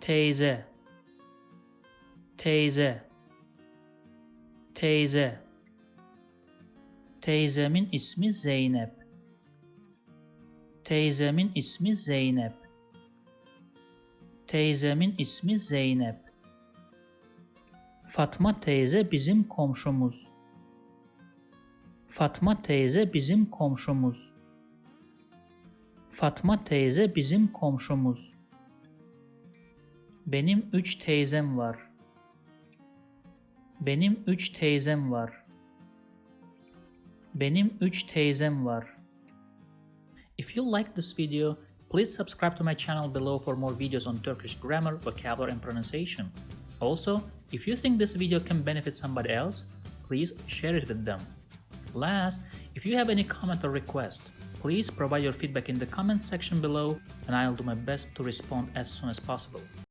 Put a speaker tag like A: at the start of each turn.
A: Teyze, teyze, teyze. Teyzemin ismi Zeynep. Teyzemin ismi Zeynep. Teyzemin ismi Zeynep. Fatma teyze bizim komşumuz. Fatma teyze bizim komşumuz. Fatma teyze bizim komşumuz. Benim 3 teyzem var. Benim 3 teyzem var. Benim 3 teyzem var. If you like this video, please subscribe to my channel below for more videos on Turkish grammar, vocabulary and pronunciation. Also, if you think this video can benefit somebody else, please share it with them. Last, if you have any comment or request, please provide your feedback in the comment section below and I'll do my best to respond as soon as possible.